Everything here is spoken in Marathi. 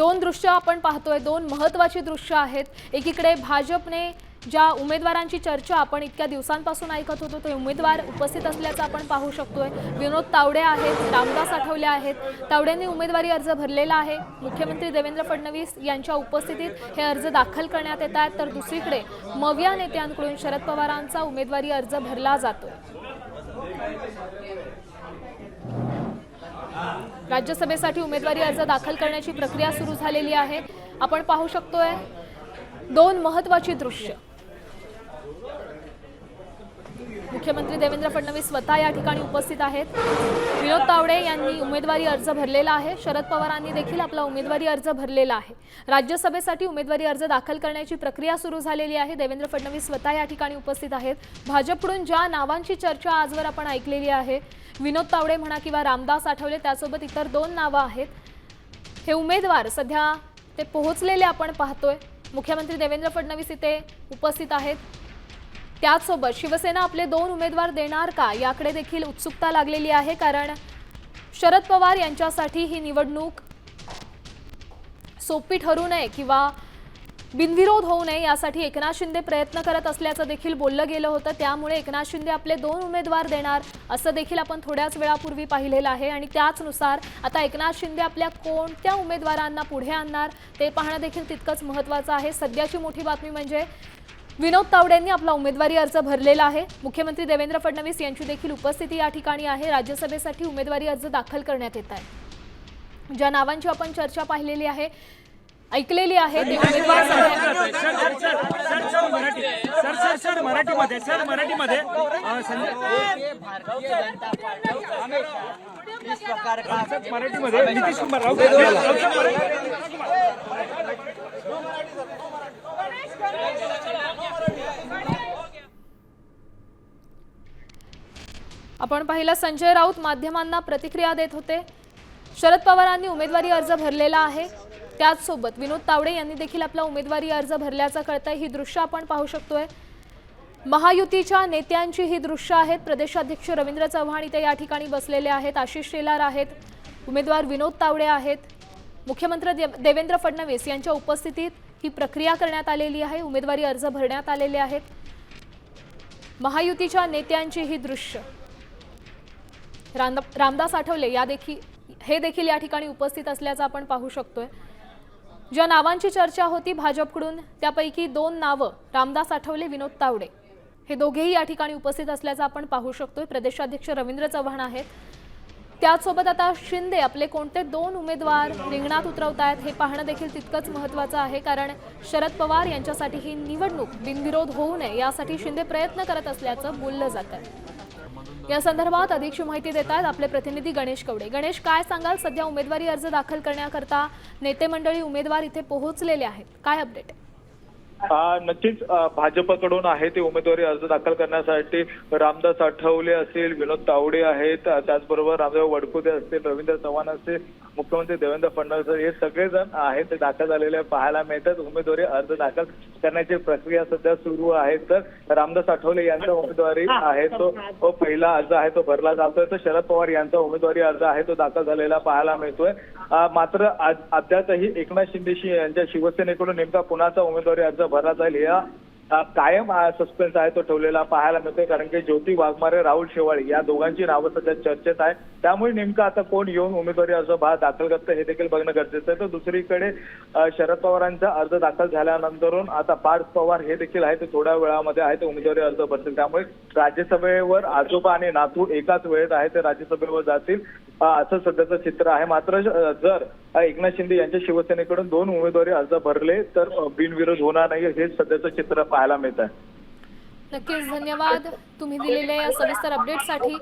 दोन दृश्य आपण पाहतोय, दोन महत्त्वाची दृश्य आहेत। एकीकडे भाजपने ज्या उमेदवारांची चर्चा आपण इतक्या दिवसांपासून ऐकत होतो ते उमेदवार उपस्थित असल्याचं आपण पाहू शकतोय। विनोद तावडे आहेत, रामदास आठवले आहेत। तावडेंनी उमेदवारी अर्ज भरलेला आहे। मुख्यमंत्री देवेंद्र फडणवीस यांच्या उपस्थितीत हे अर्ज दाखल करण्यात येत आहेत। तर दुसरीकडे मविया नेत्यांकडून शरद पवारांचा उमेदवारी अर्ज भरला जातो। राज्यसभेसाठी उमेदवारी अर्ज दाखल करण्याची प्रक्रिया सुरू झालेली आहे। आपण पाहू शकतोय दोन महत्त्वाची दृश्य। मुख्यमंत्री देवेंद्र फडणवीस स्वतः या ठिकाणी उपस्थित आहेत। विनोद तावडे यांनी उमेदवारी अर्ज भरलेला आहे। शरद पवारांनी देखील आपला उमेदवारी अर्ज भरलेला आहे। राज्यसभेसाठी उमेदवारी अर्ज दाखल करण्याची प्रक्रिया सुरू झालेली आहे। देवेंद्र फडणवीस स्वतः या ठिकाणी उपस्थित आहेत। भाजपकडून ज्या नावांची चर्चा आजवर आपण ऐकलेली आहे, विनोद तावडे म्हणा किंवा रामदास आठवले, त्यासोबत इतर दोन नावं आहेत। हे उमेदवार सध्या ते पोहोचलेले आपण पाहतोय। मुख्यमंत्री देवेंद्र फडणवीस इथे उपस्थित आहेत। त्याचसोबत शिवसेना आपले दोन उमेदवार देणार का याकडे देखील उत्सुकता लागलेली आहे, कारण शरद पवार यांच्यासाठी ही निवडणूक सोपी ठरू नये किंवा बिनविरोध होऊ नये यासाठी एकनाथ शिंदे प्रयत्न करत असल्याचं देखील बोललं गेलं होतं। त्यामुळे एकनाथ शिंदे आपले दोन उमेदवार देणार असं देखील आपण थोड्याच वेळापूर्वी पाहिलेलं आहे। आणि त्याचनुसार आता एकनाथ शिंदे आपल्या कोणत्या उमेदवारांना पुढे आणणार ते पाहणं देखील तितकंच महत्त्वाचं आहे। सध्याची मोठी बातमी म्हणजे विनोद तावडेंनी आपला उमेदवारी अर्ज भरलेला आहे। मुख्यमंत्री देवेंद्र फडणवीस यांची देखील उपस्थिती या ठिकाणी आहे। राज्यसभेसाठी उमेदवारी अर्ज दाखल करण्यात येत आहे। ज्या नावांची आपण चर्चा पाहिलेली आहे, ऐकलेली आहे, ते उमेदवार आपण पाहिलं संजय राऊत माध्यमांना प्रतिक्रिया देत होते। शरद पवारांनी उमेदवारी अर्ज भरलेला आहे। त्याचसोबत विनोद तावडे यांनी देखील आपला उमेदवारी अर्ज भरल्याचं कळतंय। ही दृश्य आपण पाहू शकतोय। महायुतीच्या नेत्यांची ही दृश्य आहेत। प्रदेशाध्यक्ष रवींद्र चव्हाण इथे या ठिकाणी बसलेले आहेत। आशिष शेलार आहेत, उमेदवार विनोद तावडे आहेत। मुख्यमंत्री देवेंद्र फडणवीस यांच्या उपस्थितीत ही प्रक्रिया करण्यात आलेली आहे। उमेदवारी अर्ज भरण्यात आलेले आहेत। महायुतीच्या नेत्यांची ही दृश्य। रामदास आठवले हे देखील या ठिकाणी उपस्थित असल्याचं आपण पाहू शकतोय। ज्या नावांची चर्चा होती भाजपकडून त्यापैकी दोन नावं रामदास आठवले, विनोद तावडे हे दोघेही या ठिकाणी उपस्थित असल्याचं आपण पाहू शकतोय। प्रदेशाध्यक्ष रवींद्र चव्हाण आहेत। त्याचसोबत आता शिंदे आपले कोणते दोन उमेदवार रिंगणात उतरवतायत हे पाहणं देखील तितकंच महत्त्वाचं आहे, कारण शरद पवार यांच्यासाठी ही निवडणूक बिनविरोध होऊ नये यासाठी शिंदे प्रयत्न करत असल्याचं बोललं जातं। या संदर्भात अधिकची माहिती देत आहेत आपले प्रतिनिधी गणेश कवडे। गणेश, काय सांगाल? सध्या उमेदवारी अर्ज दाखल करण्याकरता नेते मंडळी उमेदवार इथे पोहोचलेले आहेत, काय अपडेट आहे? नक्कीच भाजपकडून आहे ते उमेदवारी अर्ज दाखल करण्यासाठी रामदास आठवले असतील, विनोद तावडे आहेत, त्याचबरोबर रामदेव वडकुते असतील, रवींद्र चव्हाण असतील, मुख्यमंत्री देवेंद्र फडणवीस हे सगळेजण आहेत ते दाखल झालेले पाहायला मिळतात। उमेदवारी अर्ज दाखल करण्याची प्रक्रिया सध्या सुरू आहे। तर रामदास आठवले यांचा उमेदवारी आहे तो पहिला अर्ज आहे तो भरला जातोय। तर शरद पवार यांचा उमेदवारी अर्ज आहे तो दाखल झालेला पाहायला मिळतोय। मात्र अद्यापही एकनाथ शिंदे यांच्या शिवसेनेकडून नेमका कुणाचा उमेदवारी अर्ज भरला जाईल या कायम सस्पेन्स आहे तो ठेवलेला पाहायला मिळतोय, कारण की ज्योती वाघमारे, राहुल शेवाळे या दोघांची नावं सध्या चर्चेत आहे। त्यामुळे नेमकं आता कोण येऊन उमेदवारी अर्ज दाखल करतं हे देखील बघणं गरजेचं आहे। तर दुसरीकडे शरद पवारांचा अर्ज दाखल झाल्यानंतरून आता पार्थ पवार हे देखील आहे ते थोड्या वेळामध्ये आहे ते उमेदवारी अर्ज भरतील। त्यामुळे राज्यसभेवर आजोबा आणि नातू एकाच वेळेत आहे ते राज्यसभेवर जातील असं सध्याचं चित्र आहे। मात्र जर एकनाथ शिंदे यांच्या शिवसेनेकडून दोन उमेदवारी अर्ज भरले तर बिनविरोध होणार नाही हे सध्याचं चित्र पाहायला मिळत आहे। नक्कीच धन्यवाद तुम्ही दिलेल्या या सविस्तर अपडेटसाठी।